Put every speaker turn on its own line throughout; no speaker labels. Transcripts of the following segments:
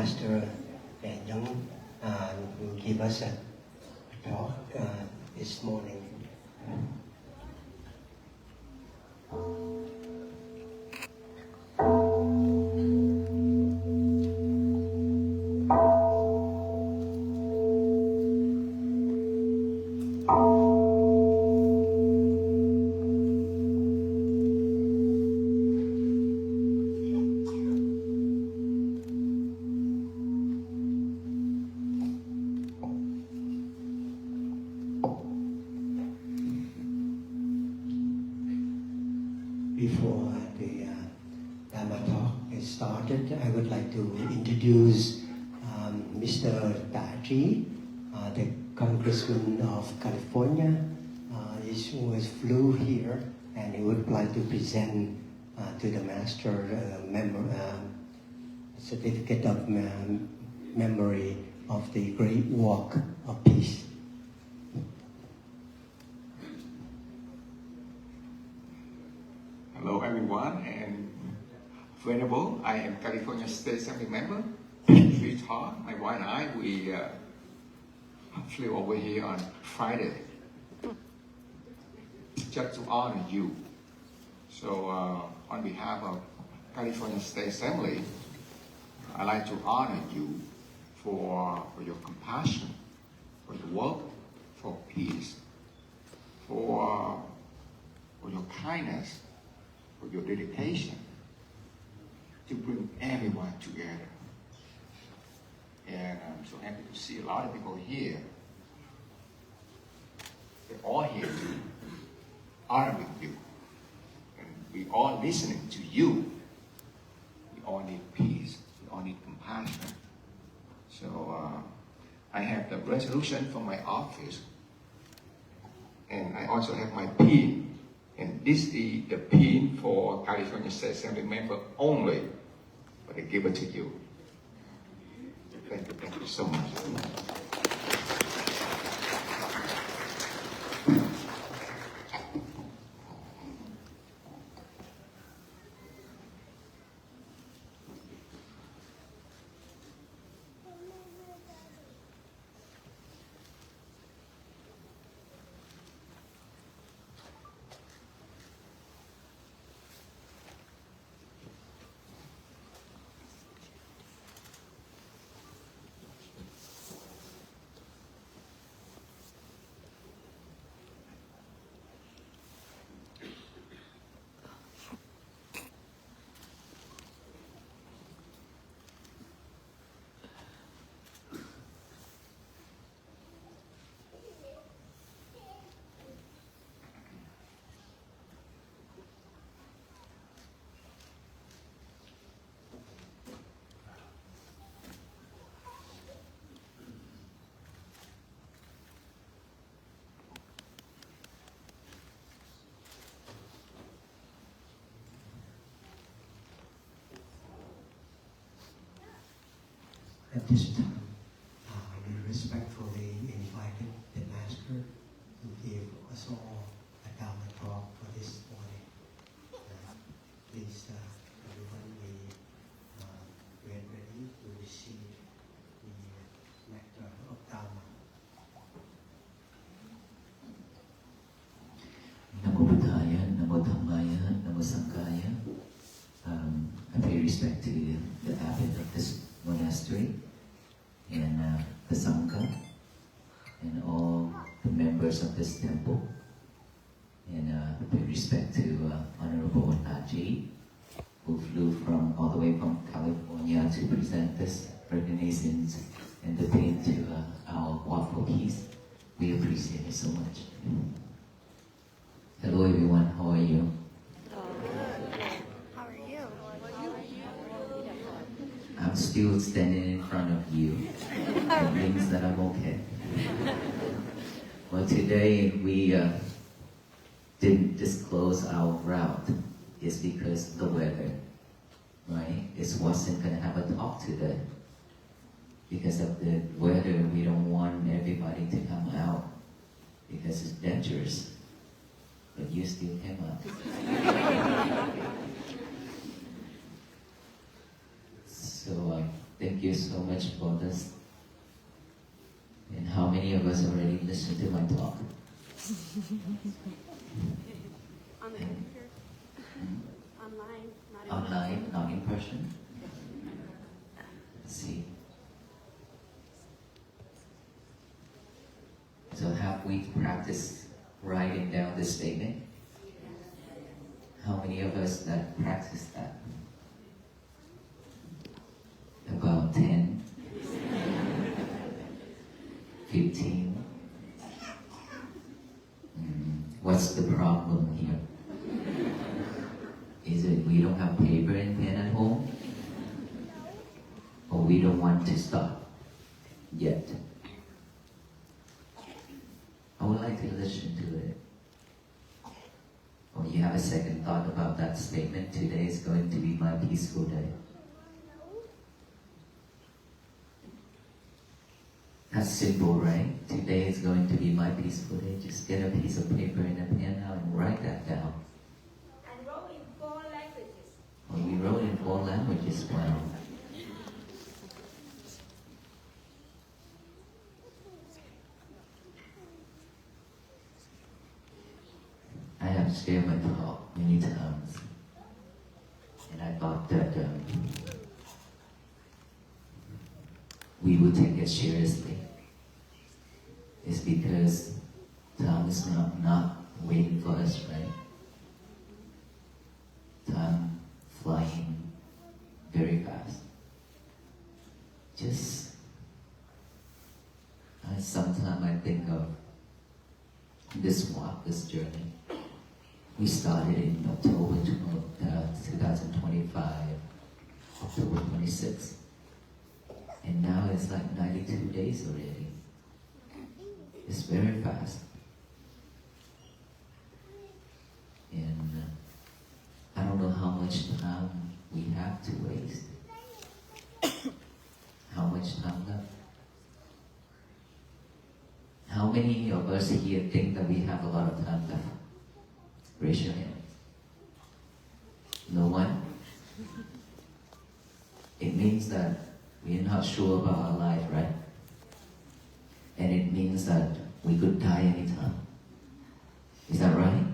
Master Young will give us a talk this morning. Before the Dharma talk is started, I would like to introduce Mr. Taji, the Congressman of California. He flew here and he would like to present to the Master certificate of memory of the Great Walk of Peace.
Hello everyone, and Venerable, I am California State Assembly member. Rita, my wife and I, we flew over here on Friday just to honor you. So on behalf of California State Assembly, I'd like to honor you for your compassion, for your work, for peace, for your kindness, for your dedication to bring everyone together. And I'm so happy to see a lot of people here. They're all here to honor with you. And we all listening to you. We all need peace. We all need compassion. So I have the resolution from my office. And I also have my pin. And this is the pin for California State Assembly member only, but I give it to you. Thank you so much.
At this time, we respectfully invited the Master to give us all a Dharma talk for this morning. Please, everyone, we get ready to receive the nectar of Dharma.
Namo Buddhaya, Namo Dhammaya, Namo Sanghaya. I pay respect to the abbot of this monastery and the Sangha and all the members of this temple, and with respect to Honorable Taji, who flew from all the way from California to present this organizations and the thing to our Walk for Peace. We appreciate it so much. Hello everyone, how are you? I'm still standing in front of you. It means that I'm okay. Well, today we didn't disclose our route. It's because of the weather, right? It wasn't going to have a talk today. Because of the weather, we don't want everybody to come out because it's dangerous. But you still came out. So Thank you so much for this. And how many of us already listened to my talk?
On the computer? Online, not in
Online, not in person? Let's see. So have we practiced writing down this statement? How many of us that practice that? About 10? 15? What's the problem here? Is it we don't have paper and pen at home? Or we don't want to start yet? I would like to listen to it. Or you have a second thought about that statement, today is going to be my peaceful day. That's simple, right? Today is going to be my peaceful day. Just get a piece of paper and a pen out and write that down.
And wrote in 4 languages.
Or you wrote in 4 languages, wow. I have shared my talk many times, and I thought that we would take it seriously. It's because time is not waiting for us, right? Time flying very fast. Just sometimes I think of this walk, this journey. We started in October 2025, October 26th. And now it's like 92 days already. It's very fast. And I don't know how much time we have to waste. How much time left? How many of us here think that we have a lot of time left? Raise your hand. No one? It means that we are not sure about our life, right? And it means that we could die anytime. Is that right?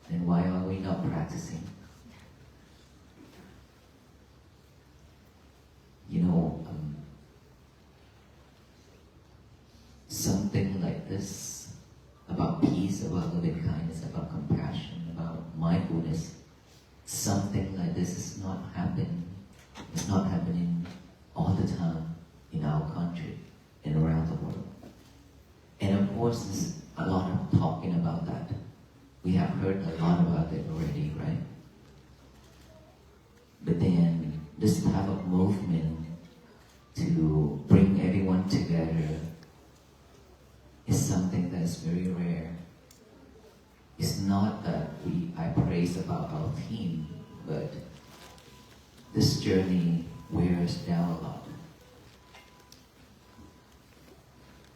Then why are we not practicing? You know, something like this, about peace, about loving kindness, about compassion, about mindfulness, something like this is not happening. It's not happening all the time in our country and around the world. And of course, there's a lot of talking about that. We have heard a lot about it already, right? But then, this type of movement to bring everyone together is something that's very rare. It's not that I praise about our team, but this journey wears down a lot.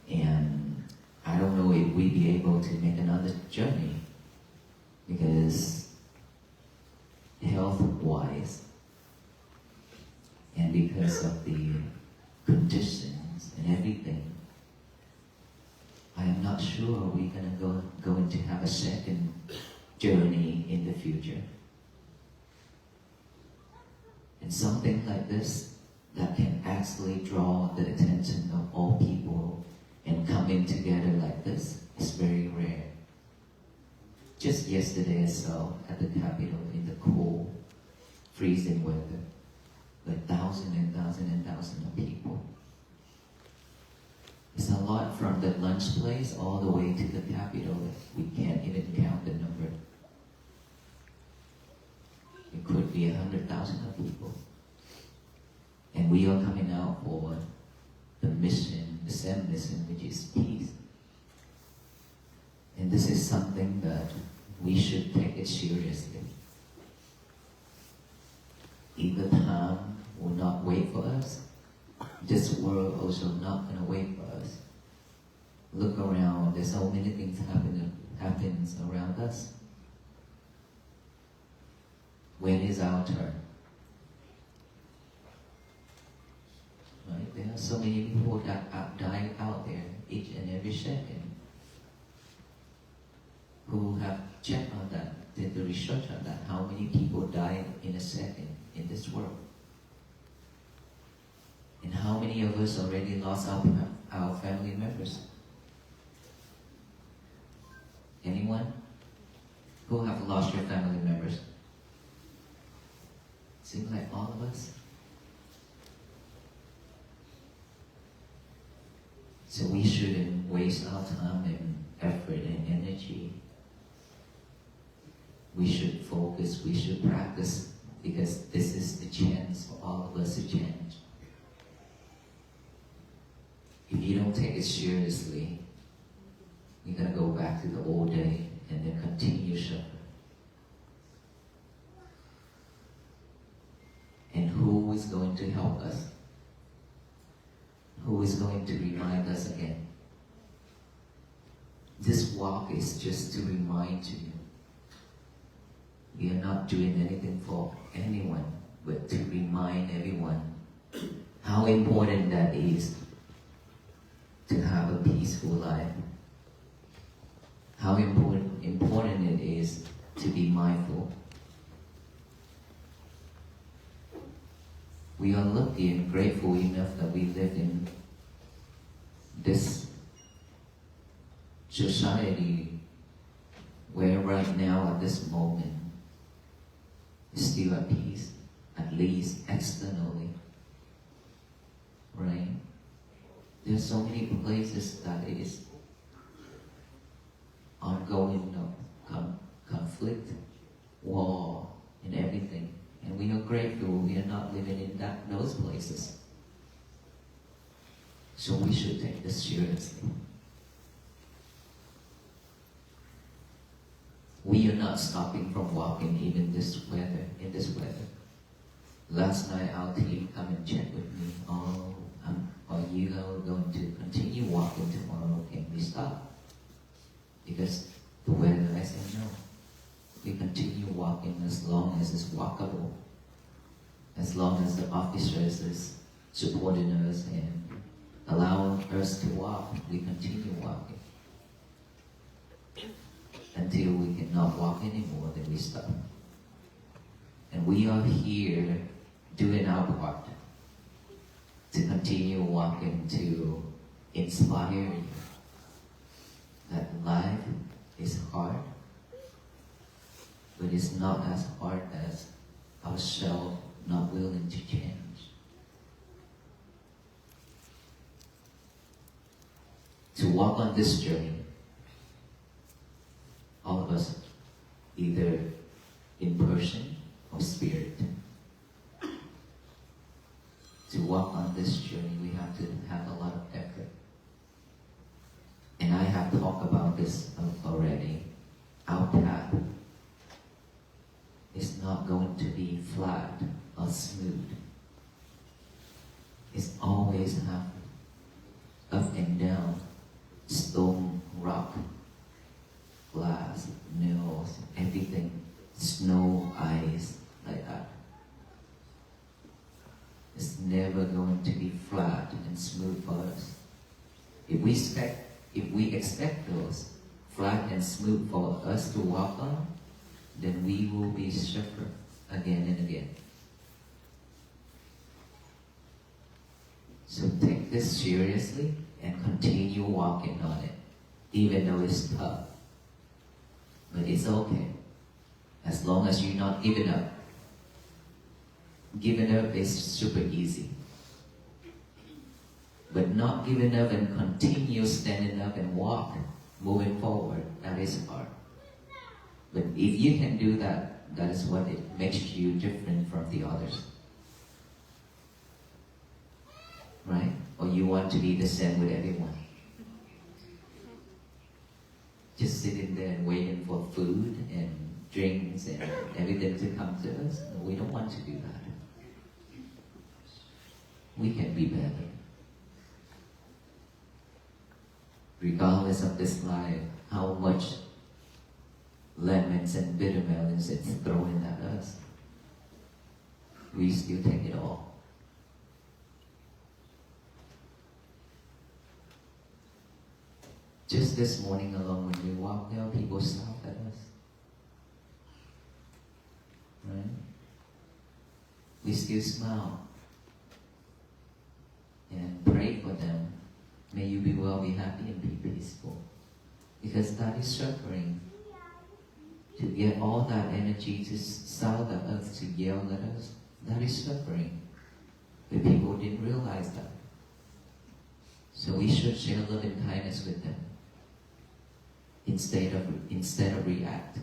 And I don't know if we'll be able to make another journey, because health-wise and because of the conditions and everything, I am not sure we're going to have a second journey in the future. And something like this that can actually draw the attention of all people and coming together like this is very rare. Just yesterday I saw at the Capitol in the cold, freezing weather, like thousands and thousands and thousands of people. It's a lot from the lunch place all the way to the Capitol. We can't even count the number. It could be 100,000 of people. And we are coming out for the mission, the same mission, which is peace. And this is something that we should take it seriously. If the time will not wait for us, this world also not going to wait for us. Look around, there's so many things happens around us. When is our turn? so many people that are dying out there each and every second. Who have checked on that, did the research on that, how many people die in a second in this world? And how many of us already lost our family members? Anyone who have lost your family members? Seems like all of us. So we shouldn't waste our time and effort and energy. We should focus, we should practice, because this is the chance for all of us to change. If you don't take it seriously, you're going to go back to the old day and then continue suffering. And who is going to help us? Who is going to remind us again? This walk is just to remind you. We are not doing anything for anyone, but to remind everyone how important that is to have a peaceful life. How important it is to be mindful. We are lucky and grateful enough that we live in this society where right now at this moment is still at peace, at least externally, right? There's so many places that it is ongoing conflict, war, and everything. And we are grateful we are not living in those places. So we should take this seriously. We are not stopping from walking even in this weather. Last night our team come and check with me. Oh, are you going to continue walking tomorrow? Can we stop? Because the weather, I said no. We continue walking as long as it's walkable. As long as the officers is supporting us and allowing us to walk, we continue walking. Until we cannot walk anymore, then we stop. And we are here doing our part to continue walking, to inspire you that life is hard, but it's not as hard as ourselves not willing to change. To walk on this journey, all of us, either in person or spirit, to walk on this journey, we have to have a lot of effort. And I have talked about this already. Our path is not going to be flat or smooth. It's always have up and down, stone, rock, glass, nails, everything, snow, ice, like that. It's never going to be flat and smooth for us. If we expect those flat and smooth for us to walk on, then we will be suffer again and again. So take this seriously and continue walking on it, even though it's tough. But it's okay, as long as you're not giving up. Giving up is super easy. But not giving up and continue standing up and walk, moving forward, that is hard. But if you can do that, that is what it makes you different from the others. Right? Or you want to be the same with everyone. Just sitting there and waiting for food and drinks and everything to come to us. No, we don't want to do that. We can be better. Regardless of this life, how much lemons and bitter melons it's throwing at us, we still take it all. Just this morning alone, when we walk there, people shout at us. Right? We still smile and pray for them. May you be well, be happy, and be peaceful. Because that is suffering. To get all that energy to sound at us, to yell at us, that is suffering. But people didn't realize that. So we should share love and kindness with them instead of react.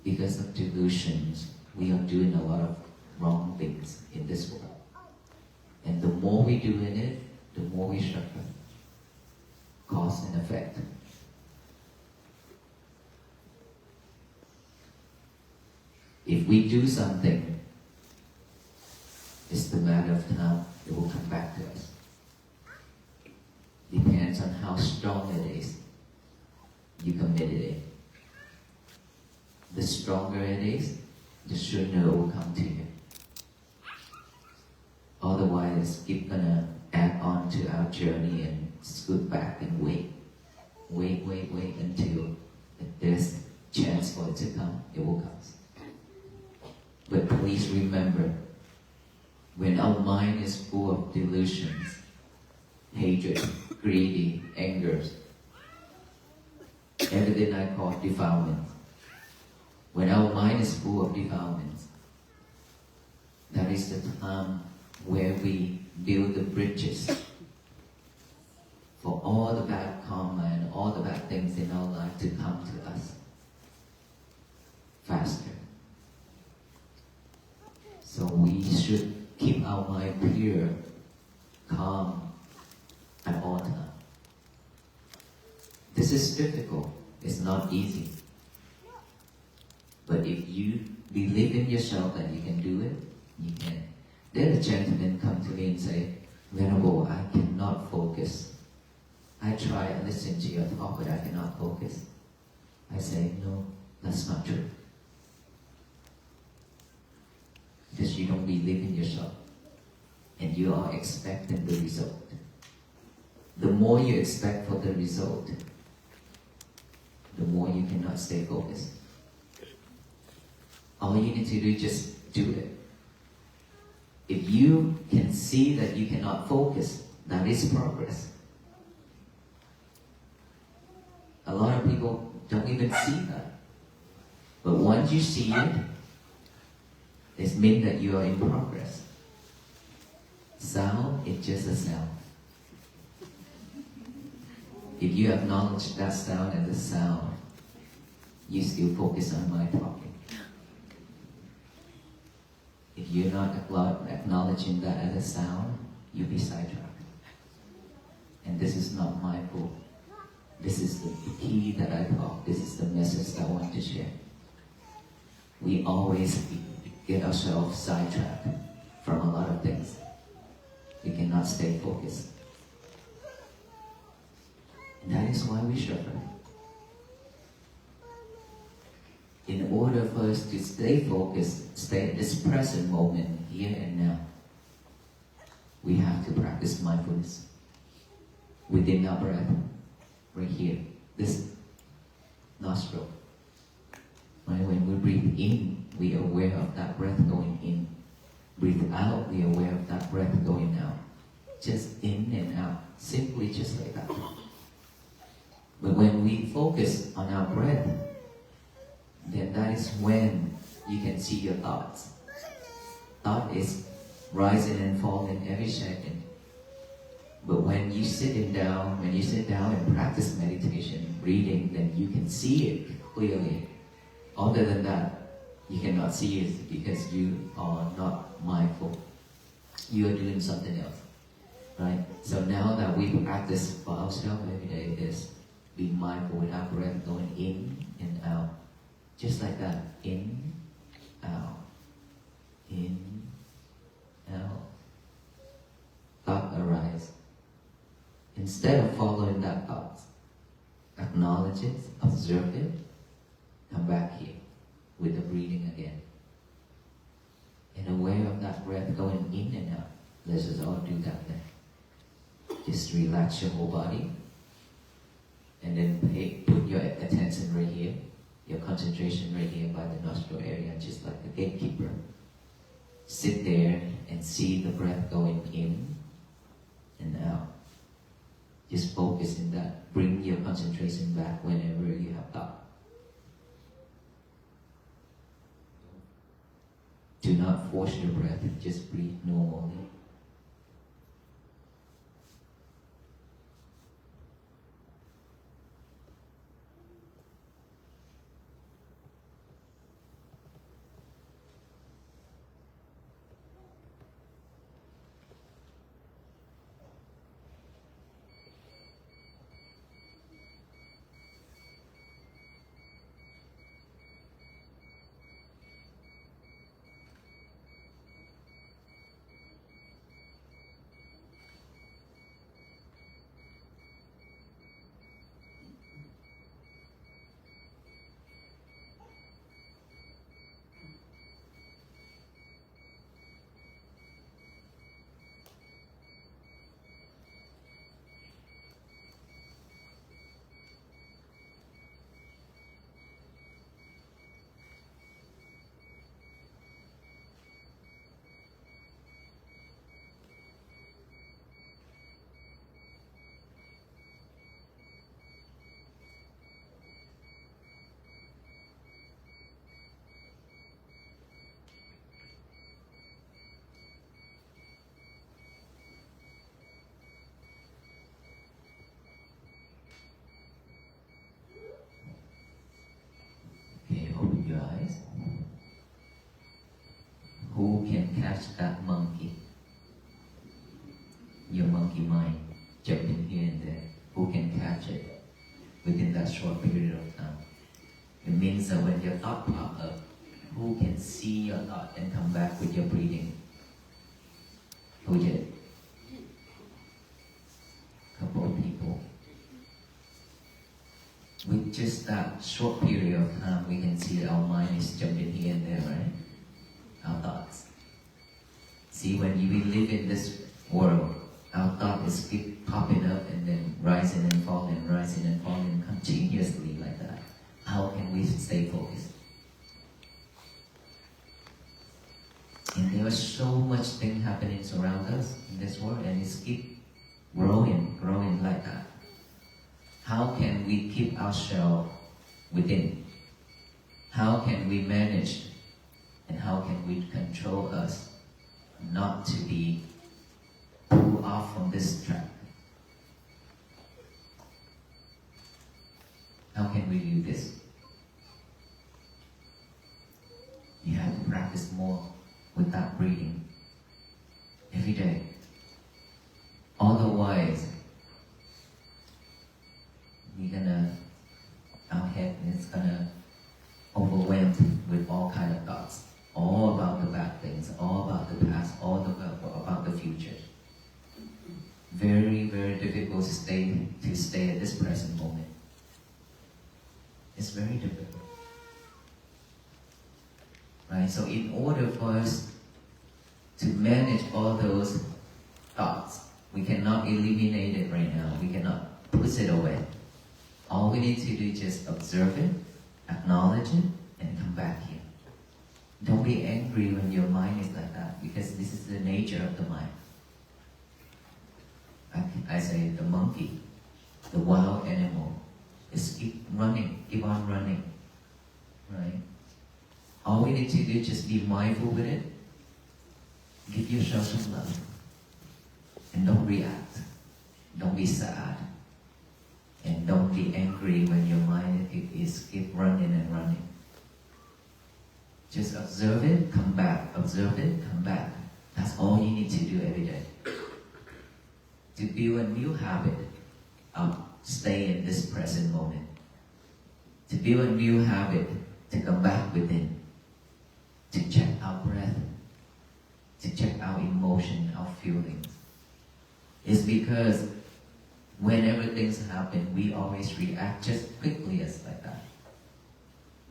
Because of delusions, we are doing a lot of wrong things in this world. And the more we do in it, the more we suffer. Cause and effect. If we do something, it's the matter of time it will come back to us. Depends on how strong it is you committed it. The stronger it is, the sooner it will come to you. Otherwise, it's gonna add on to our journey and scoot back and wait until there's chance for it to come, it will come. But please remember, when our mind is full of delusions, hatred, greedy, angers, everything I call defilement. When our mind is full of defilements, that is the time where we build the bridges for all the bad karma and all the bad things in our life to come to us faster. So we should keep our mind pure, calm at all times. This is difficult. It's not easy. But if you believe in yourself that you can do it, you can. Then a gentleman come to me and say, Venerable, I cannot focus. I try and listen to your talk, but I cannot focus. I say, no, that's not true. Because you don't believe in yourself. And you are expecting the result. The more you expect for the result, the more you cannot stay focused. All you need to do is just do it. If you can see that you cannot focus, that is progress. A lot of people don't even see that. But once you see it, it means that you are in progress. Sound is just a sound. If you acknowledge that sound as a sound, you still focus on my talking. If you're not acknowledging that as a sound, you'll be sidetracked. And this is not mindful. This is the key that I talk. This is the message that I want to share. We always get ourselves sidetracked from a lot of things. We cannot stay focused. And that is why we suffer. In order for us to stay focused, stay in this present moment, here and now, we have to practice mindfulness within our breath, right here, this nostril. Right? When we breathe in, we are aware of that breath going in. Breathe out, we are aware of that breath going out. Just in and out, simply just like that. But when we focus on our breath, then that is when you can see your thoughts. Thought is rising and falling every second. But when you sit down and practice meditation, breathing, then you can see it clearly. Other than that, you cannot see it because you are not mindful. You are doing something else. Right? So now that we practice for ourselves every day, is be mindful with our breath going in and out. Just like that. In, out. In, out. Thought arise. Instead of following that thought, acknowledge it, observe it, come back here with the breathing again. And aware of that breath going in and out. Let's just all do that then. Just relax your whole body. And then put your attention right here, your concentration right here by the nostril area, just like the gatekeeper. Sit there and see the breath going in and out. Just focus in that. Bring your concentration back whenever you have thought. Do not force your breath, just breathe normally. Okay, open your eyes. Who can catch that monkey? Your monkey mind jumping here and there. Who can catch it within that short period of time? It means that when your thought pop up, who can see your thought and come back with your breathing? Who did? Couple of people. With just that short period of time, we can see that our mind is jumping here and there, right? Our thoughts. See, when we live in this world, our thought is keep popping up and then rising and falling continuously like that. How can we stay focused? And there is so much thing happening around us in this world, and it's keep growing like that. How can we keep ourselves within? How can we manage? And how can we control us not to be pulled off from this track? How can we do this? You have to practice more with that breathing every day. Otherwise, our head is gonna overwhelmed with all kind of thoughts, all about the bad things, all about the past, all about the future. Very, very difficult to stay at this present moment. It's very difficult. Right? So in order for us to manage all those thoughts, we cannot eliminate it right now. We cannot push it away. All we need to do is just observe it, acknowledge it, and come back here. Don't be angry when your mind is like that, because this is the nature of the mind. I say the monkey, the wild animal, is keep on running, right? All we need to do is just be mindful with it, give yourself some love, and don't react. Don't be sad, and don't be angry when your mind is keep running and running. Just observe it, come back. Observe it, come back. That's all you need to do every day. To build a new habit of staying in this present moment. To build a new habit to come back within. To check our breath. To check our emotion, our feelings. It's because whenever things happen, we always react just quickly as like that.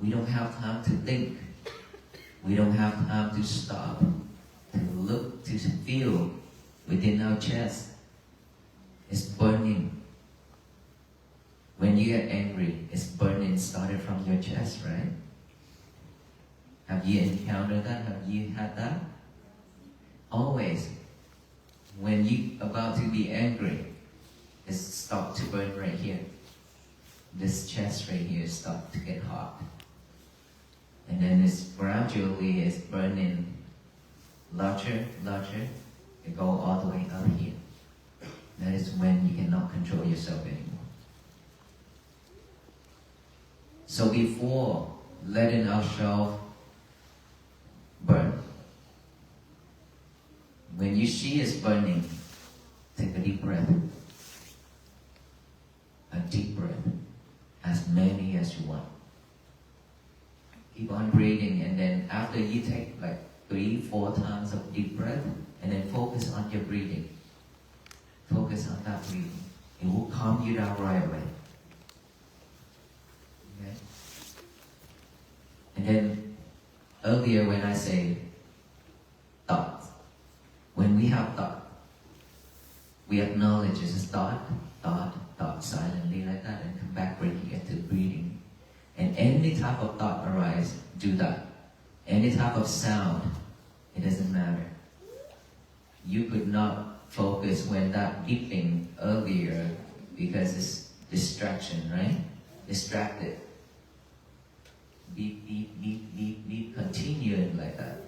We don't have time to think. We don't have time to stop, to look, to feel within our chest. It's burning. When you get angry, it's burning started from your chest, right? Have you encountered that? Have you had that? Always. When you about to be angry, it's start to burn right here. This chest right here start to get hot. And then it's gradually it's burning larger. It go all the way up here. That is when you cannot control yourself anymore. So before letting ourselves burn, when you see it's burning, take a deep breath. A deep breath. As many as you want. Keep on breathing, and then after you take like 3-4 times of deep breath, and then focus on your breathing. Focus on that breathing. It will calm you down right away. Okay? And then earlier when I say thoughts, when we have thought, we acknowledge it's a thought silently like that, and come back breaking it to breathing. And any type of thought arise, do that. Any type of sound, it doesn't matter. You could not focus when that beeping earlier because it's distraction, right? Distracted. Beep, beep, beep, beep, beep, continuing like that.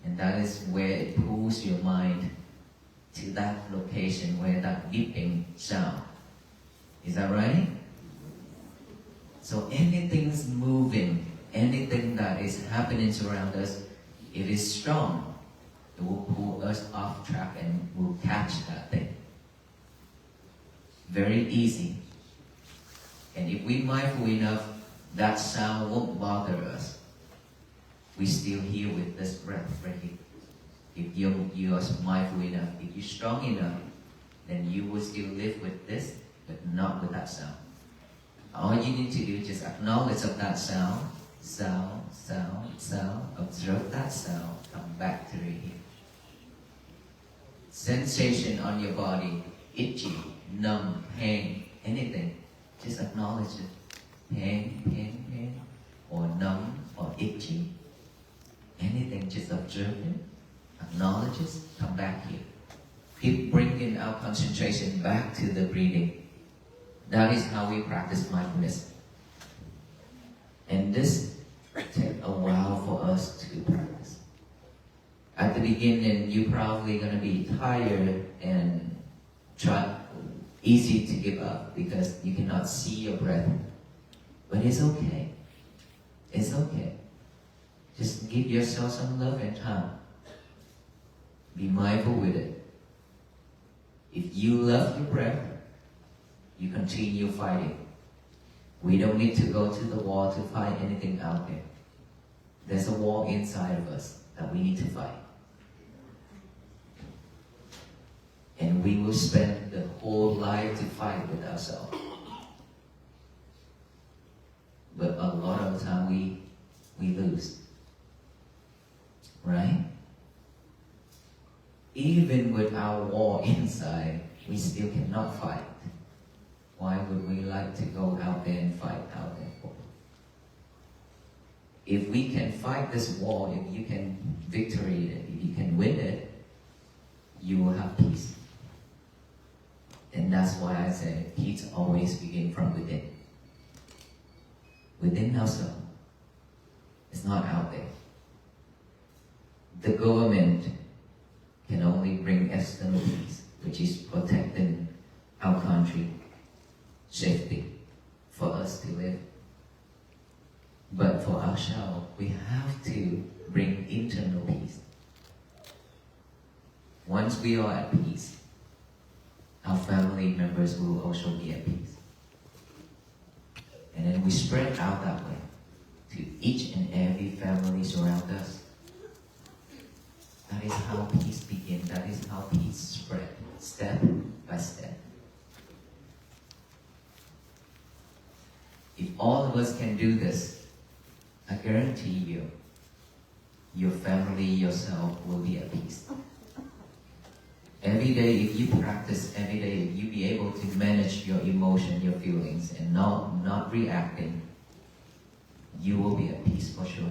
And that is where it pulls your mind to that location where that beeping sound. Is that right? So anything's moving, anything that is happening around us, if it's strong, it will pull us off track and we'll catch that thing. Very easy. And if we're mindful enough, that sound won't bother us. We still here with this breath right here. If you're mindful enough, if you're strong enough, then you will still live with this, but not with that sound. All you need to do is just acknowledge of that sound, observe that sound, come back to it here. Sensation on your body, itchy, numb, pain, anything, just acknowledge it. Pain, or numb, or itchy, anything, just observe it. Acknowledge it, come back here. Keep bringing our concentration back to the breathing. That is how we practice mindfulness. And this takes a while for us to practice. At the beginning, you're probably going to be tired and easy to give up because you cannot see your breath. But it's okay. It's okay. Just give yourself some love and time. Be mindful with it. If you love your breath, you continue fighting. We don't need to go to the wall to fight anything out there. There's a wall inside of us that we need to fight. And we will spend the whole life to fight with ourselves. But a lot of the time we lose. Right? Even with our war inside, we still cannot fight. Why would we like to go out there and fight out there for? If we can fight this war, if you can victory it, if you can win it, you will have peace. And that's why I say peace always begins from within. Within ourselves. It's not out there. The government can only bring external peace, which is protecting our country, safety for us to live. But for ourselves, we have to bring internal peace. Once we are at peace, our family members will also be at peace. And then we spread out that way to each and every family around us. That is how peace begins. That is how peace spread, step by step. If all of us can do this, I guarantee you, your family, yourself will be at peace. Every day, if you practice every day, if you be able to manage your emotion, your feelings, and not reacting, you will be at peace for sure.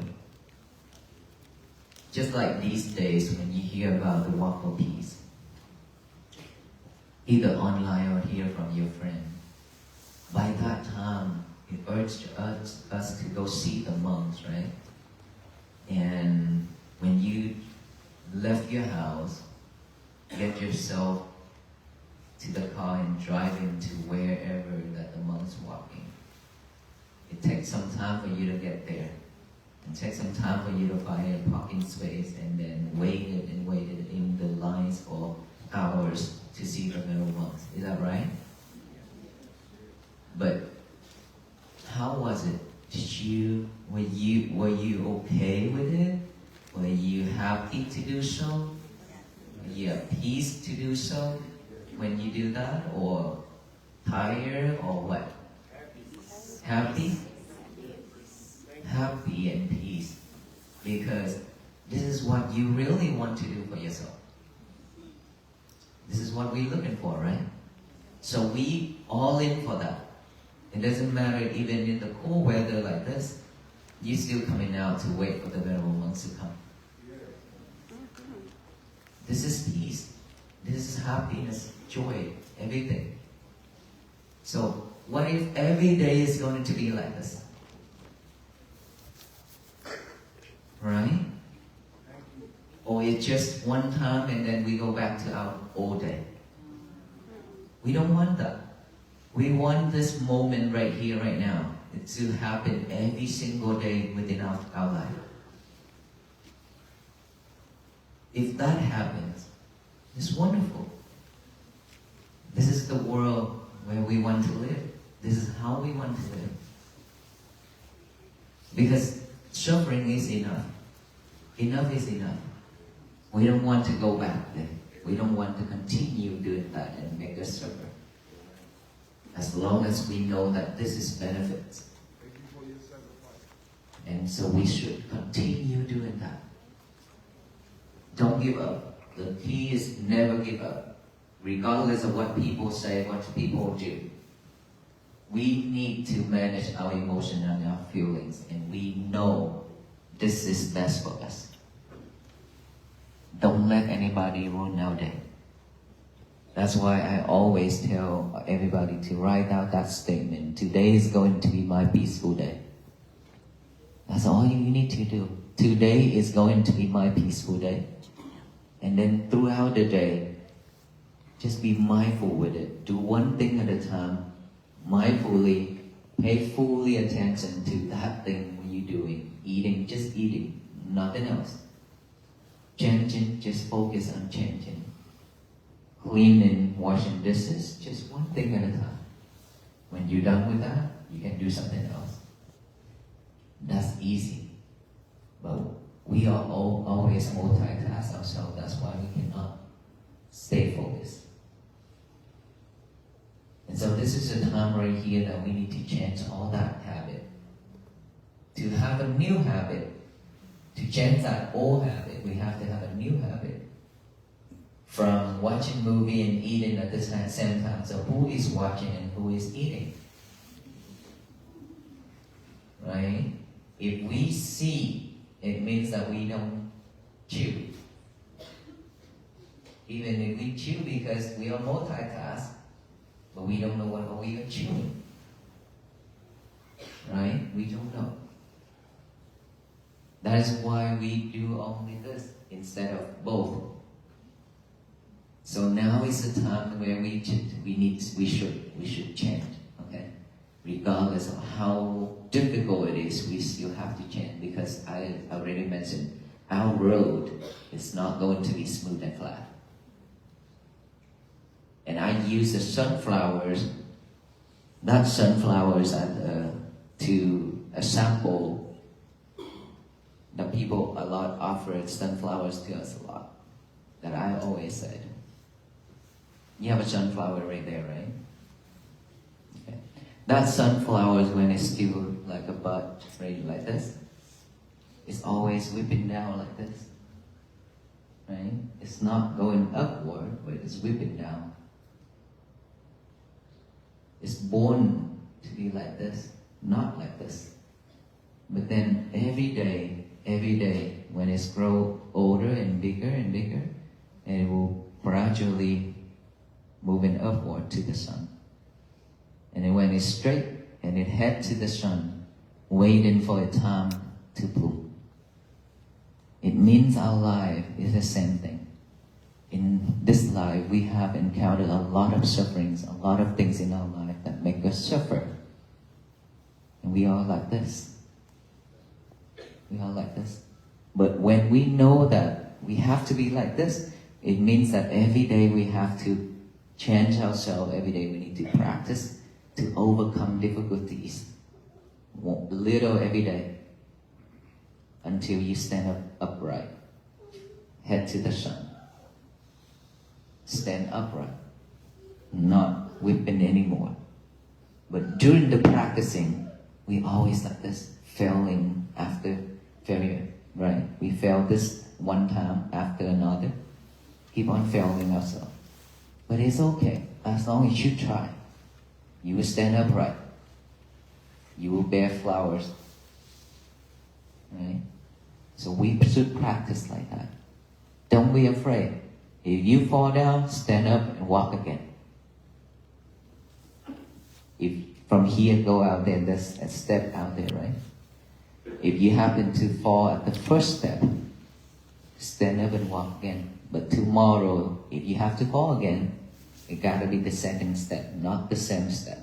Just like these days when you hear about the walk for peace, either online or hear from your friend, by that time, it urged us to go see the monks, right? And when you left your house, get yourself to the car and drive into wherever that the monks walking. It takes some time for you to get there. It takes some time for you to find a parking space and then waited in the lines for hours to see the middle monks. Is that right? But how was it? Were you okay with it? Were you happy to do so? Were you at peace to do so when you do that? Or tired or what? Happy? Happy and peace. Because this is what you really want to do for yourself. This is what we're looking for, right? So we all in for that. It doesn't matter even in the cool weather like this, you're still coming out to wait for the venerable monks to come. This is peace. This is happiness, joy, everything. So what if every day is going to be like this? Right? Or it's just one time and then we go back to our old day. We don't want that. We want this moment right here, right now. It to happen every single day within our life. If that happens, it's wonderful. This is the world where we want to live. This is how we want to live. Because suffering is enough. Enough is enough. We don't want to go back there. We don't want to continue doing that and make us suffer. As long as we know that this is benefits. And so we should continue doing that. Don't give up. The key is never give up. Regardless of what people say, what people do. We need to manage our emotion and our feelings. And we know this is best for us. Don't let anybody ruin our day. That's why I always tell everybody to write out that statement. Today is going to be my peaceful day. That's all you need to do. Today is going to be my peaceful day. And then throughout the day, just be mindful with it. Do one thing at a time, mindfully, pay fully attention to that thing when you're doing. Eating, just eating, nothing else. Changing, just focus on changing. Cleaning, washing dishes, just one thing at a time. When you're done with that, you can do something else. That's easy. But we are always multitask ourselves. That's why we cannot stay focused. And so this is a time right here that we need to change all that habit. To have a new habit, to change that old habit, we have to have a new habit. From watching movie and eating at the same time. So who is watching and who is eating? Right? If we see, it means that we don't chew. Even if we chew because we are multitask, but we don't know what we are chewing. Right? We don't know. That is why we do only this instead of both. So now is the time where we should change, okay? Regardless of how difficult it is, we still have to change because I already mentioned our road is not going to be smooth and flat. And I use the sunflowers, not sunflowers to a sample. The people a lot offered sunflowers to us a lot. That I always said. You have a sunflower right there, right? Okay. That sunflower, when it's still like a bud, right, like this, it's always whipping down like this. right? It's not going upward, but it's whipping down. It's born to be like this, not like this. But then every day, when it's grow older and bigger, and it will gradually moving upward to the sun. And then when it's straight and it head to the sun, waiting for a time to bloom. It means our life is the same thing. In this life, we have encountered a lot of sufferings, a lot of things in our life that make us suffer. And we are like this. We are like this. But when we know that we have to be like this, it means that every day we have to change ourselves. Every day we need to practice to overcome difficulties. Little every day. Until you stand up upright. Head to the sun. Stand upright. Not whipping anymore. But during the practicing, we always like this, failing after failure, right? We fail this one time after another. Keep on failing ourselves. But it's okay, as long as you try. You will stand upright. You will bear flowers. Right? So we should practice like that. Don't be afraid. If you fall down, stand up and walk again. If from here go out there, there's a step out there, right? If you happen to fall at the first step, stand up and walk again. But tomorrow, if you have to fall again, it gotta be the second step, not the same step.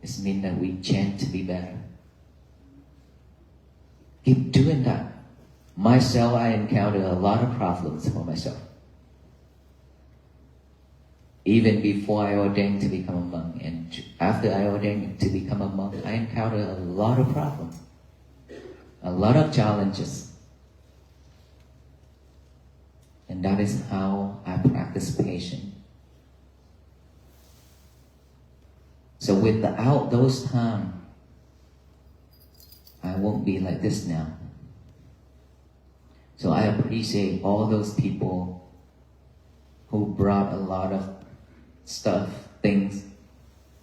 It means that we change to be better. Keep doing that. Myself, I encountered a lot of problems for myself. Even before I ordained to become a monk, and after I ordained to become a monk, I encountered a lot of problems, a lot of challenges. And that is how I practice patience. So without those times, I won't be like this now. So I appreciate all those people who brought a lot of stuff, things,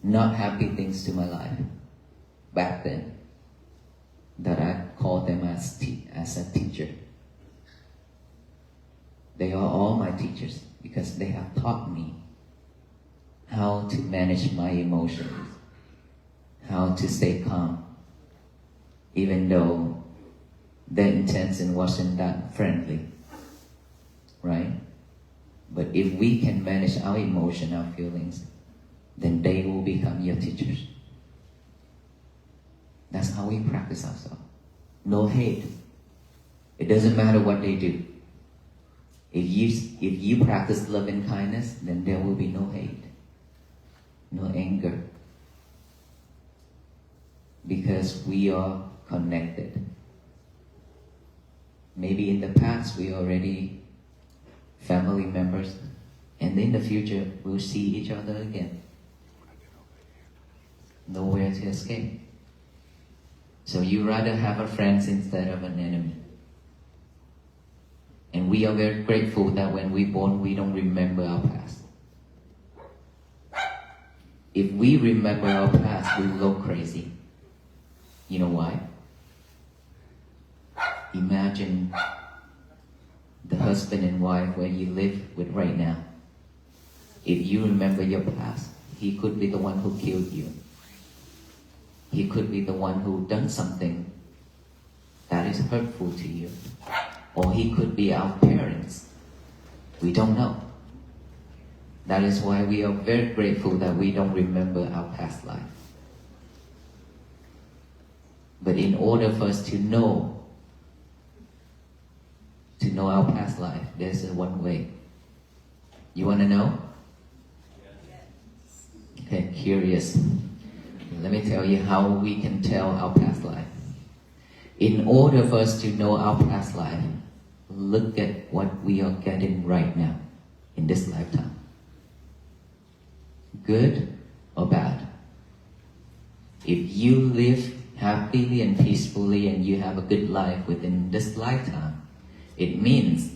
not happy things to my life back then, that I call them as a teacher. They are all my teachers because they have taught me how to manage my emotions, how to stay calm, even though their intention wasn't that friendly, right? But if we can manage our emotion, our feelings, then they will become your teachers. That's how we practice ourselves. No hate. It doesn't matter what they do. If you practice love and kindness, then there will be no hate, no anger. Because we are connected. Maybe in the past we already family members, and in the future we'll see each other again. Nowhere to escape. So you rather have a friend instead of an enemy. And we are very grateful that when we're born, we don't remember our past. If we remember our past, we will go crazy. You know why? Imagine the husband and wife where you live with right now. If you remember your past, he could be the one who killed you. He could be the one who done something that is hurtful to you. Or he could be our parents. We don't know. That is why we are very grateful that we don't remember our past life. But in order for us to know our past life, there's one way. You want to know? Okay, curious. Let me tell you how we can tell our past life. In order for us to know our past life, look at what we are getting right now, in this lifetime. Good or bad? If you live happily and peacefully and you have a good life within this lifetime, it means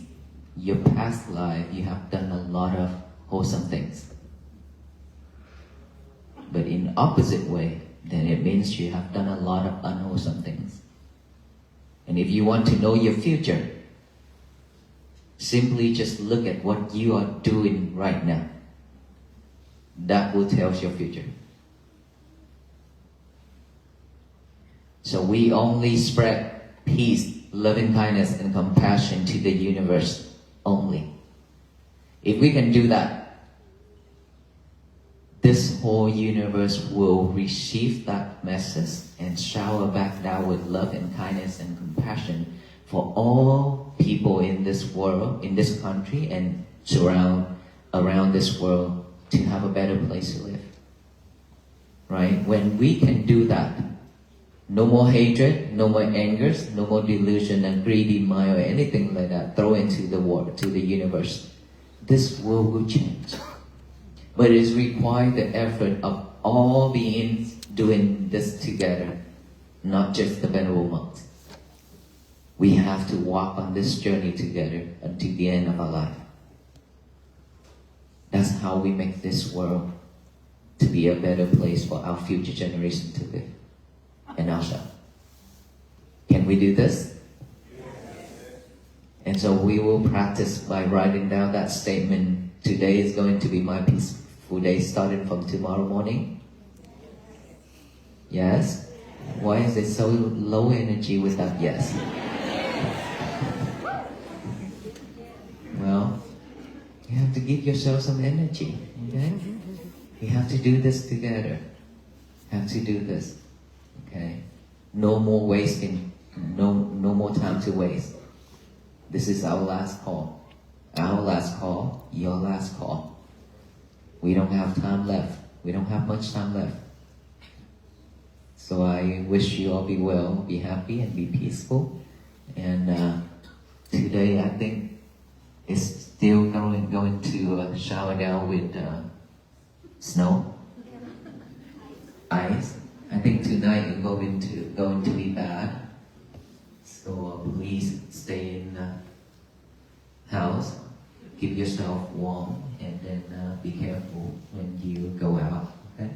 your past life you have done a lot of wholesome things. But in opposite way, then it means you have done a lot of unwholesome things. And if you want to know your future, simply just look at what you are doing right now. That will tell your future. So we only spread peace, loving kindness, and compassion to the universe only. If we can do that, this whole universe will receive that message and shower back down with love and kindness and compassion for all people in this world, in this country, and around this world to have a better place to live. Right? When we can do that, no more hatred, no more angers, no more delusion and greedy mind or anything like that throw into the world, to the universe. This world will change. But it requires the effort of all beings doing this together, not just the venerable monks. We have to walk on this journey together until the end of our life. That's how we make this world to be a better place for our future generation to live. And ourselves. Can we do this? And so we will practice by writing down that statement. Today is going to be my peaceful day starting from tomorrow morning. Yes? Why is it so low energy with that yes? Well, you have to give yourself some energy. Okay? We have to do this together. Have to do this. Okay? No more wasting. No more time to waste. This is our last call. Our last call, your last call. We don't have time left. We don't have much time left. So I wish you all be well, be happy, and be peaceful. And today I think it's still going to shower down with snow, ice. I think tonight is going to be bad. So please stay in the house, keep yourself warm, and then be careful when you go out. Okay?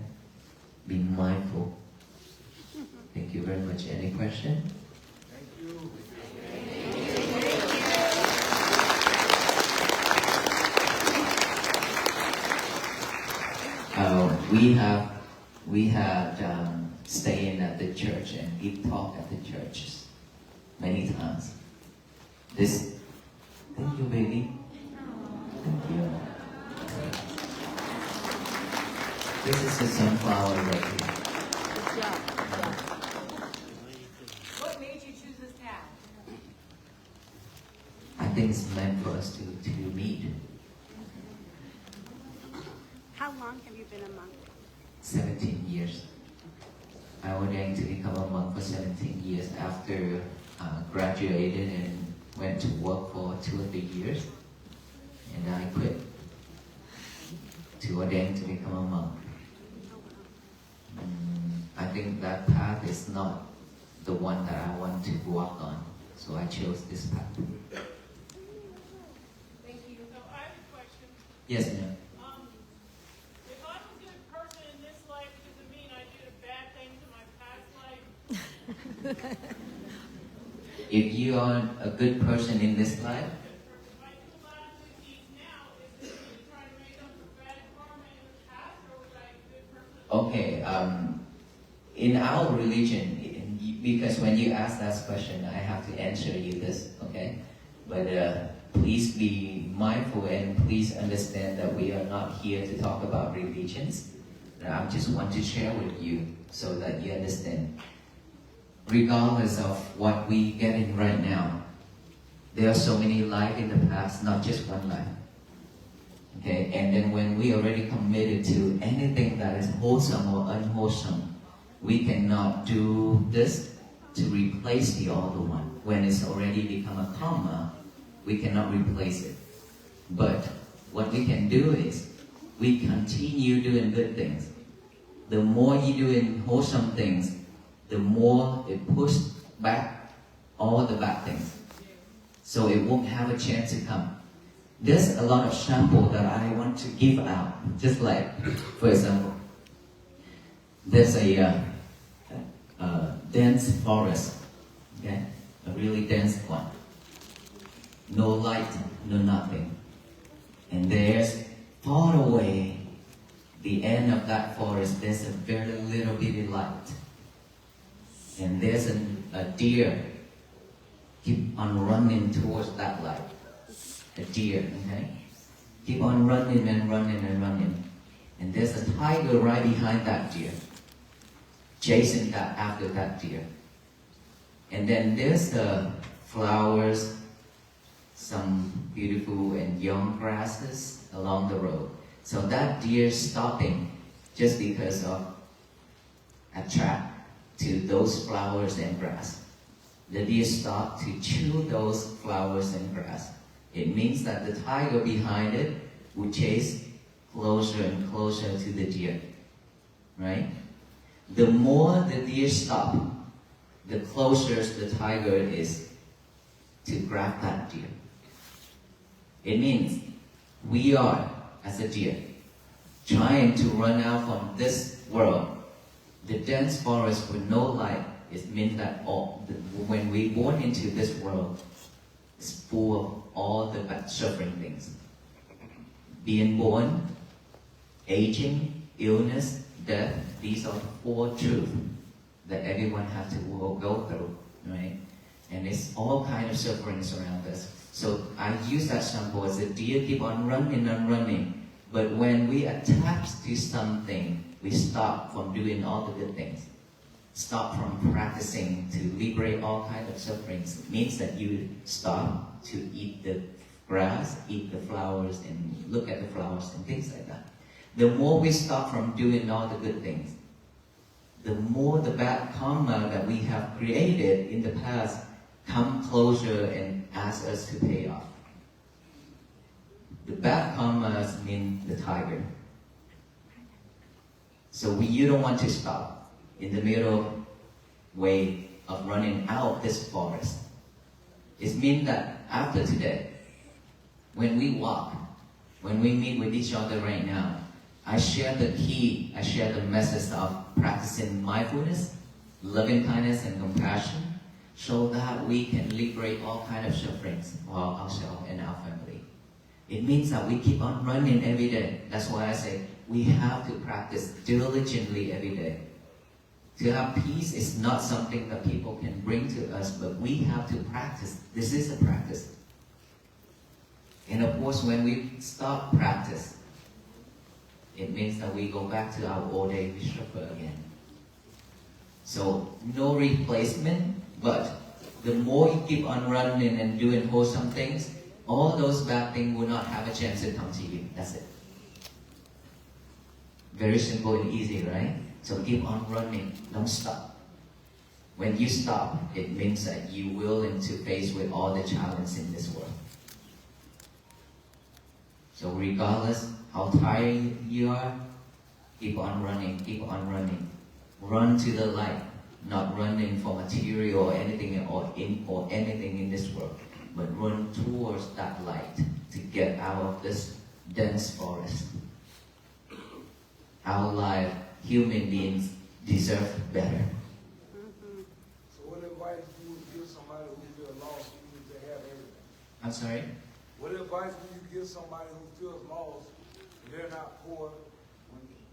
Be mindful. Thank you very much. Any question?
Thank you.
We had staying at the church and give talk at the churches many times. Thank you, baby. Thank you. This is a sunflower right here.
Good job.
What made you choose this path?
I think it's meant for us to meet.
How long have you been a monk?
17 years. I ordained to become a monk for 17 years after graduated and went to work for 2 or 3 years. And I quit to ordain to become a monk. I think that path is not the one that I want to walk on. So I chose this path.
Thank you.
So I have a question.
Yes, ma'am.
If I'm a good person in this life, does it mean I did a bad thing to my past life?
If you are a good person in this life,
If I do a lot of good deeds now, is it me trying to make up for bad karma in the past, or was I a good person?
okay, in our religion, because when you ask that question, I have to answer you this, okay? But please be mindful and please understand that we are not here to talk about religions. I just want to share with you so that you understand. Regardless of what we get in right now, there are so many lives in the past, not just one life. Okay, and then when we already committed to anything that is wholesome or unwholesome, we cannot do this to replace the other one. When it's already become a karma, we cannot replace it. But what we can do is, we continue doing good things. The more you do in wholesome things, the more it pushes back all the bad things. So it won't have a chance to come. There's a lot of shampoo that I want to give out. Just like, for example, there's a dense forest, okay? A really dense one. No light, no nothing. And there's far away, the end of that forest, there's a very little bitty light. And there's a deer keep on running towards that light. A deer, okay? Keep on running and running and running. And there's a tiger right behind that deer, chasing that after that deer. And then there's the flowers, some beautiful and young grasses along the road. So that deer stopping just because of attract to those flowers and grass. The deer stopped to chew those flowers and grass. It means that the tiger behind it would chase closer and closer to the deer, right? The more the deer stop, the closer the tiger is to grab that deer. It means we are, as a deer, trying to run out from this world. The dense forest with no light, it means that when we born into this world, it's full of all the bad suffering things. Being born, aging, illness, death, these are the 4 truths that everyone has to go through, right? And it's all kind of sufferings around us. So I use that example as a deer keep on running and running. But when we attach to something, we stop from doing all the good things. Stop from practicing to liberate all kinds of sufferings. It means that you stop to eat the grass, eat the flowers, and look at the flowers and things like that. The more we stop from doing all the good things, the more the bad karma that we have created in the past come closer and ask us to pay off. The bad karmas mean the tiger. So you don't want to stop in the middle way of running out of this forest. It means that after today, when we walk, when we meet with each other right now, I share the key, I share the message of practicing mindfulness, loving kindness and compassion, so that we can liberate all kinds of sufferings for ourselves and our family. It means that we keep on running every day. That's why I say we have to practice diligently every day. To have peace is not something that people can bring to us, but we have to practice. This is a practice. And of course, when we stop practice, it means that we go back to our old age struggle again. So no replacement, but the more you keep on running and doing wholesome things, all those bad things will not have a chance to come to you. That's it. Very simple and easy, right? So keep on running, don't stop. When you stop, it means that you're willing to face with all the challenges in this world. So regardless how tired you are, keep on running, keep on running. Run to the light, not running for material or anything or anything in this world, but run towards that light to get out of this dense forest. Our life, human beings, deserve better.
So what advice do you give somebody who feels lost even if they have everything?
I'm sorry?
What advice do you give somebody who feels lost and they're not poor,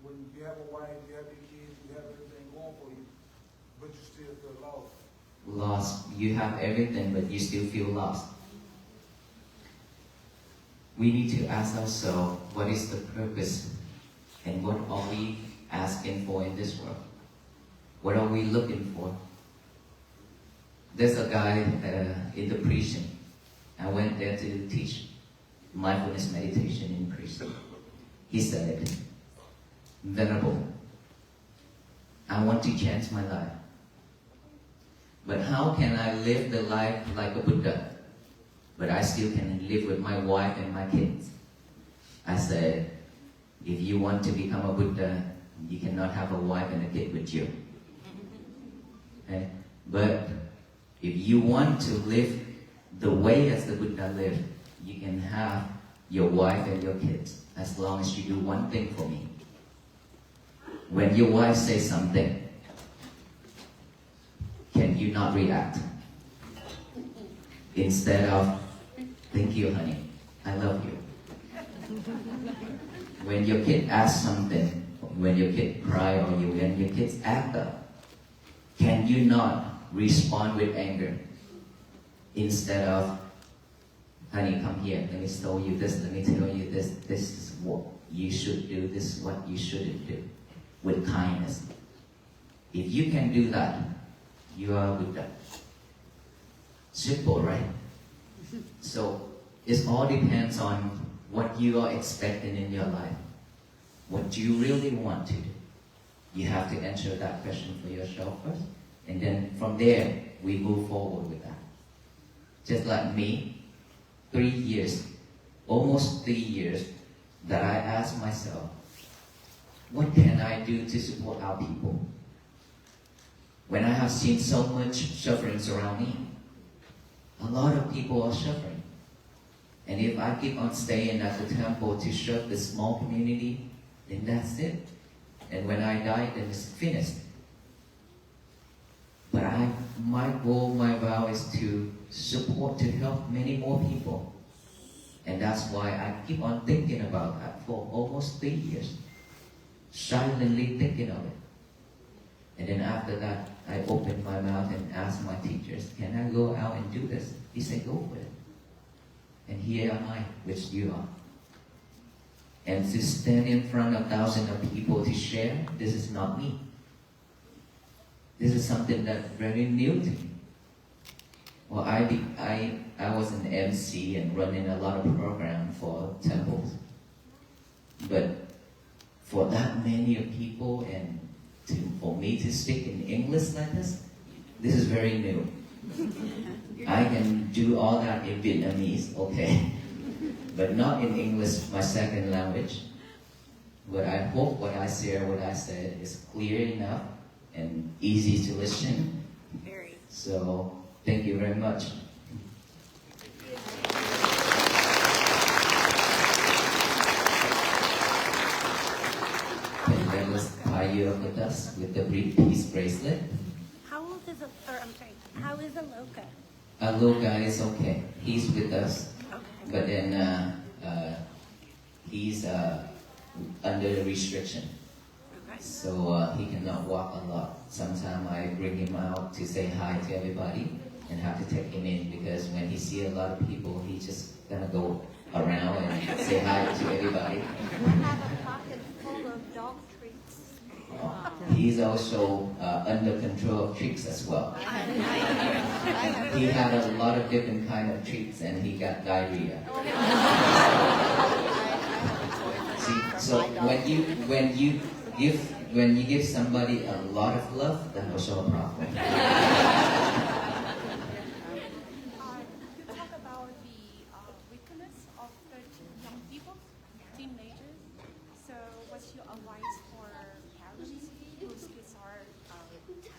when you have a wife, you have your kids, you have everything going for you, but you still feel lost?
Lost. You have everything, but you still feel lost. We need to ask ourselves, what is the purpose? And what are we asking for in this world? What are we looking for? There's a guy in the prison. I went there to teach mindfulness meditation in prison. He said, Venerable, I want to change my life. But how can I live the life like a Buddha, but I still can live with my wife and my kids? I said, if you want to become a Buddha, you cannot have a wife and a kid with you. Okay? But if you want to live the way as the Buddha lived, you can have your wife and your kids as long as you do one thing for me. When your wife says something, can you not react? Instead of, thank you, honey, I love you. When your kid asks something, when your kid cry or when your kids act up, can you not respond with anger? Instead of, honey, come here, let me tell you this, let me tell you this, this is what you should do, this is what you shouldn't do. With kindness. If you can do that, you are Buddha. Simple, right? So, it all depends on what you are expecting in your life. What do you really want to do? You have to answer that question for yourself first. And then from there, we move forward with that. Just like me, 3 years, almost 3 years, that I asked myself, what can I do to support our people? When I have seen so much suffering around me, a lot of people are suffering. And if I keep on staying at the temple to serve the small community, then that's it. And when I die, then it's finished. But my goal, my vow is to support, to help many more people. And that's why I keep on thinking about that for almost 3 years. Silently thinking of it. And then after that, I opened my mouth and asked my teachers, can I go out and do this? He said, go for it. And here am I, which you are. And to stand in front of thousands of people to share, this is not me. This is something that's very new to me. Well, I was an MC and running a lot of programs for temples. But for that many of people and for me to speak in English like this is very new. I can do all that in Vietnamese, okay, but not in English, my second language. But I hope what I share, what I said is clear enough and easy to listen.
Very.
So, thank you very much. And that was Paya with us with the peace bracelet.
How old is how is Aloka?
Aloka is okay. He's with us.
Okay.
But then he's under restriction.
Okay.
So he cannot walk a lot. Sometimes I bring him out to say hi to everybody and have to take him in because when he sees a lot of people, he just gonna go around and say hi to everybody.
I have a pocket full of dog treats.
He's also under control of tricks as well. He had a lot of different kind of treats and he got diarrhea. See, so when you give somebody a lot of love, that's also a problem.
You talk about the weakness of the young people, teenagers. So what's your advice for parents whose kids are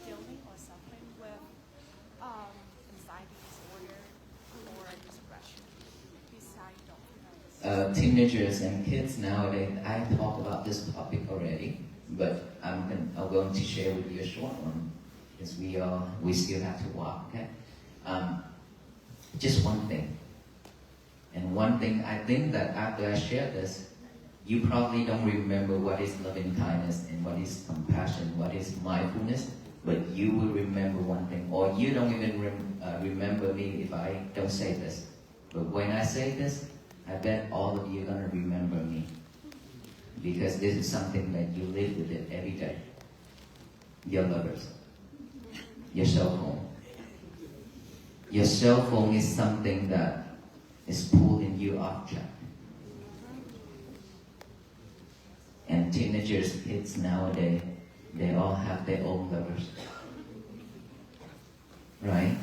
dealing or suffering with anxiety disorder or depression? Besides
Teenagers and kids nowadays, I talked about this topic already, but I'm going to share with you a short one because we still have to walk. Okay, just one thing, and one thing I think that after I share this, you probably don't remember what is loving kindness and what is compassion, what is mindfulness, but you will remember one thing, or you don't even remember me if I don't say this. But when I say this, I bet all of you are going to remember me. Because this is something that you live with it every day. Your lovers. Your cell phone. Your cell phone is something that is pulling you off track. And teenagers, kids nowadays, they all have their own lovers. Right?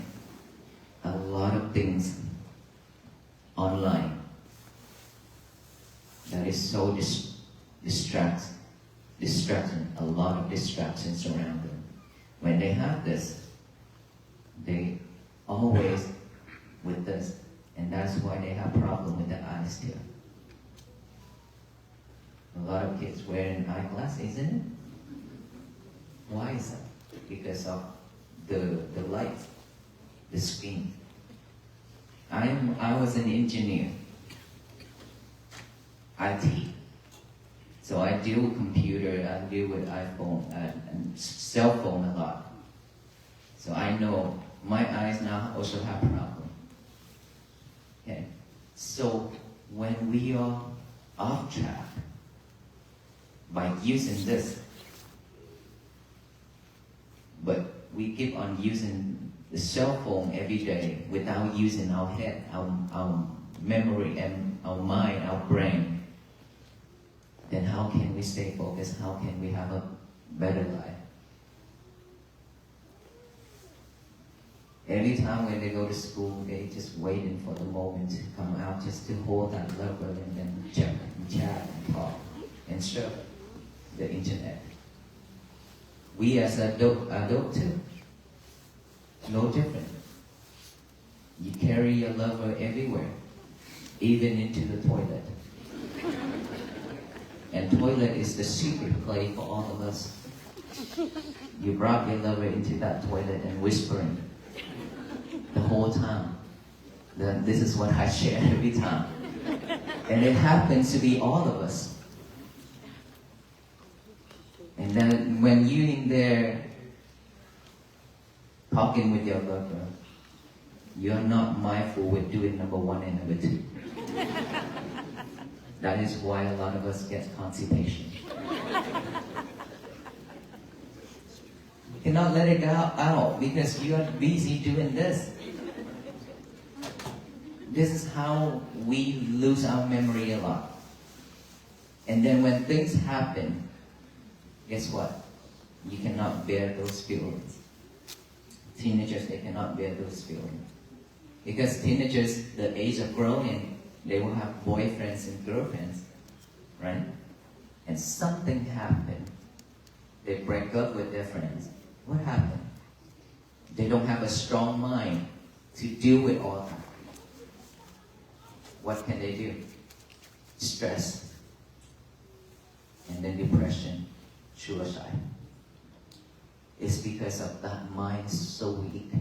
A lot of things online that is so distracting, a lot of distractions around them. When they have this, They always with this, and that's why they have problem with the eyes too. A lot of kids wearing eyeglasses, isn't it? Why is that? Because of the light, the screen. I was an engineer, IT. So I deal with computer, I deal with iPhone and cell phone a lot. So I know my eyes now also have problem. Okay. So when we are off track by using this, but we keep on using the cell phone every day without using our head, our memory and our mind, our brain, then how can we stay focused? How can we have a better life? Every time when they go to school, they just waiting for the moment to come out just to hold that lever and then check and chat and talk and surf the internet. We as adult too, no different. You carry your lover everywhere, even into the toilet. And toilet is the secret place for all of us. You brought your lover into that toilet and whispering the whole time. This is what I share every time. And it happens to be all of us. And then when you're in there talking with your lover, you're not mindful with doing number one and number two. That is why a lot of us get constipation. You cannot let it go out because you are busy doing this. This is how we lose our memory a lot. And then when things happen, guess what? You cannot bear those feelings. Teenagers, they cannot bear those feelings. Because teenagers, the age of growing, they will have boyfriends and girlfriends, right? And something happened. They break up with their friends. What happened? They don't have a strong mind to deal with all that. What can they do? Stress. And then depression, suicide. It's because of that mind so weak.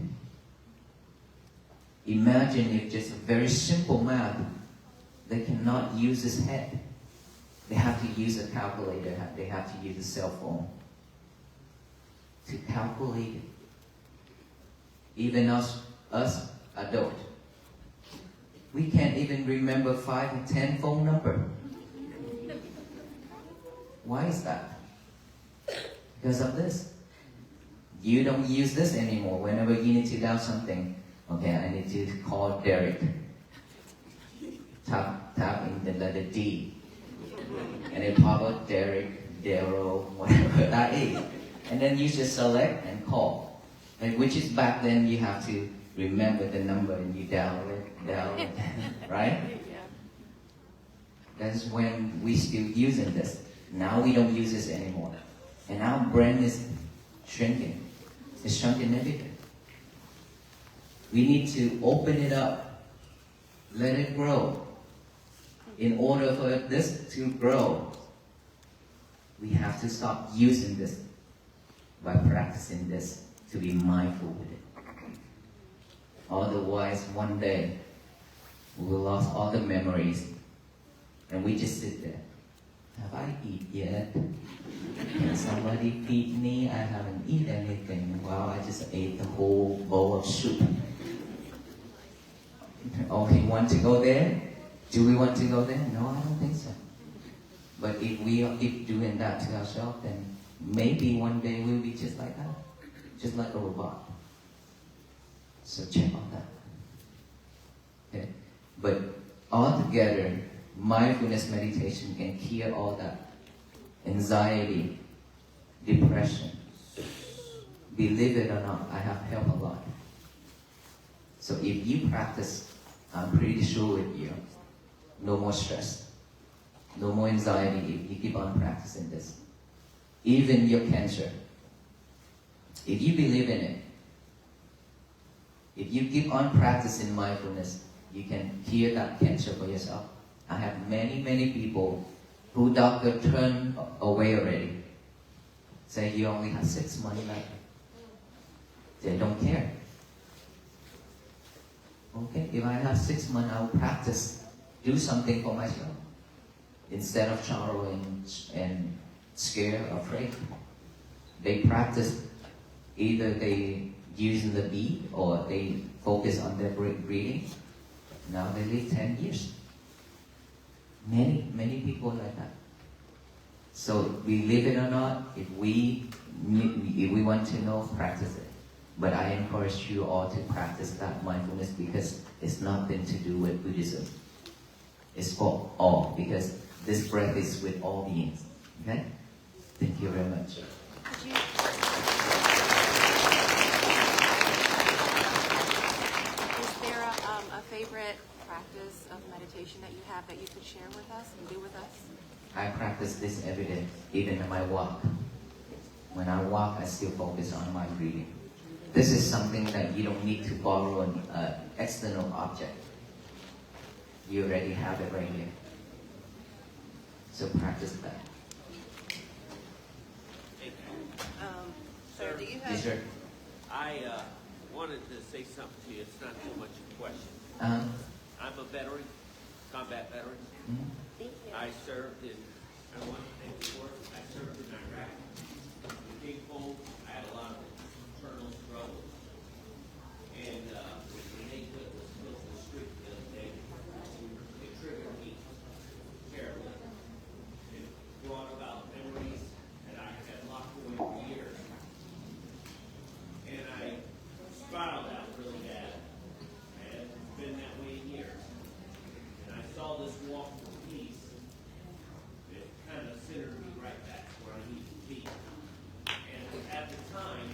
Imagine if just a very simple math, they cannot use his head. They have to use a calculator. They have to use a cell phone to calculate it. Even us adults, we can't even remember 5 or 10 phone number. Why is that? Because of this. You don't use this anymore. Whenever you need to dial something, okay, I need to call Derek. Tap in the letter D. And then pop up Derek, Daryl, whatever that is. And then you just select and call. And which is back then you have to remember the number and you dial it, right? That's when we still using this. Now we don't use this anymore. And our brain is shrinking. It's shrinking everything. We need to open it up. Let it grow. In order for this to grow, we have to stop using this by practicing this to be mindful with it. Otherwise, one day, we will lose all the memories and we just sit there. Have I eaten yet? Can somebody feed me? I haven't eaten anything. Wow, I just ate the whole bowl of soup. Okay, want to go there? Do we want to go there? No, I don't think so. But if we keep doing that to ourselves, then maybe one day we'll be just like that. Just like a robot. So check on that. Okay? But altogether, mindfulness meditation can cure all that. Anxiety, depression. Believe it or not, I have helped a lot. So if you practice, I'm pretty sure with you, no more stress, no more anxiety if you keep on practicing this. Even your cancer, if you believe in it, If you keep on practicing mindfulness, you can hear that cancer for yourself. I have many, many people who doctor turned away already. Say you only have 6 months left. They don't care. Okay, if I have 6 months, I will practice. Do something for myself. Instead of sorrowing and scared, afraid. They practice, either they using the beat or they focus on their breathing. Now they live 10 years. Many, many people like that. So we live it or not, if we want to know, practice it. But I encourage you all to practice that mindfulness because it's nothing to do with Buddhism. It's for all, because this breath is with all beings. Okay? Thank you very much.
Is there a favorite practice of meditation that you have that you could share with us and do with us?
I practice this every day, even in my walk. When I walk, I still focus on my breathing. This is something that you don't need to borrow an external object. You already have it right here. So practice that.
Sir, do you
Yes, sir.
I wanted to say something to you. It's not too much a question. I'm a veteran, combat veteran.
Mm-hmm.
I served in, I want to thank you for it. I served in Iraq. In Big Hole, I had a lot of internal struggles. And when they was killed in the street the other day, it triggered me terribly. It brought about memories that I had locked away for years. And I spiraled out really bad. And it's been that way years. And I saw this walk for peace. It kind of centered me right back where I need to be. And at the time,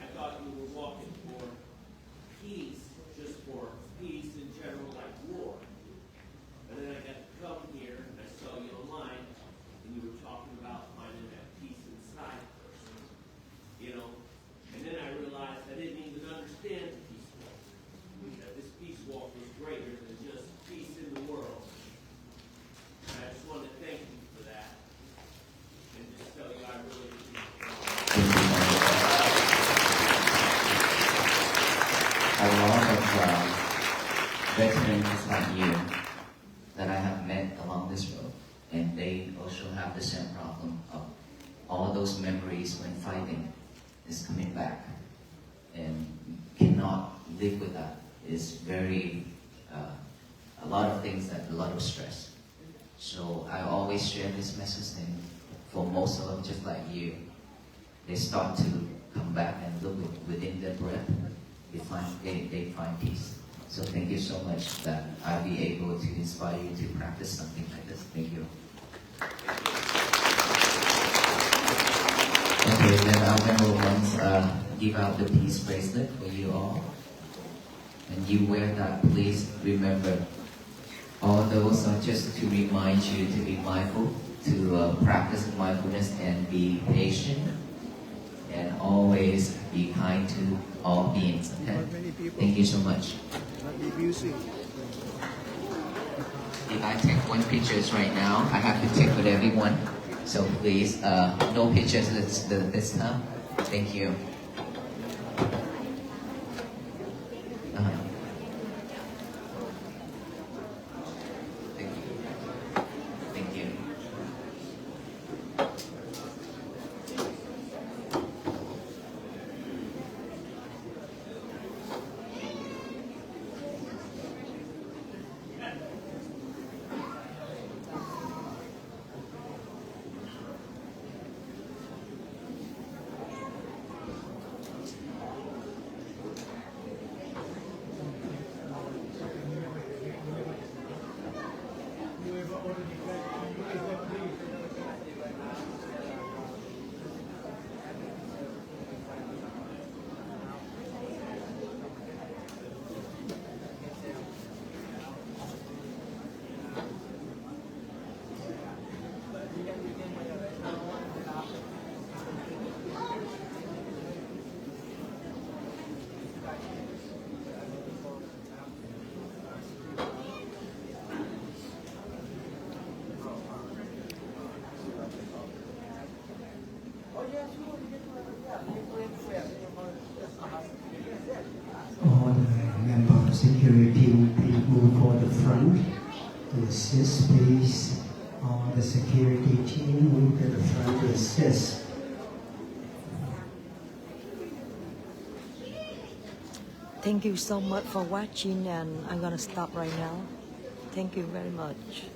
I thought you were walking for peace, just for peace in general, like war. And then I got to come here and I saw you online, and you were talking about finding that peace inside first. You know? And then I realized I didn't even understand the peace walk. That this peace walk was greater than just peace in the world. And I just want to thank you for that. And just tell you I really
A lot of veterans just like you that I have met along this road, and they also have the same problem of all those memories when fighting is coming back, and cannot live with that. Is very a lot of things, that a lot of stress. So I always share this message, and for most of them, just like you, they start to come back and look within their breath. They find peace. So thank you so much that I'll be able to inspire you to practice something like this. Thank you. Okay, then our member ones give out the peace bracelet for you all. And you wear that, please remember. All those are just to remind you to be mindful, to practice mindfulness and be patient, and always be kind to all beings. Okay? Thank you so much. If I take one pictures right now, I have to take with everyone. So please, no pictures this time. Thank you. Thank you. Thank you.
security team, please move for the front to assist, please. All the security team move to the front to assist.
Thank you so much for watching, and I'm gonna stop right now. Thank you very much.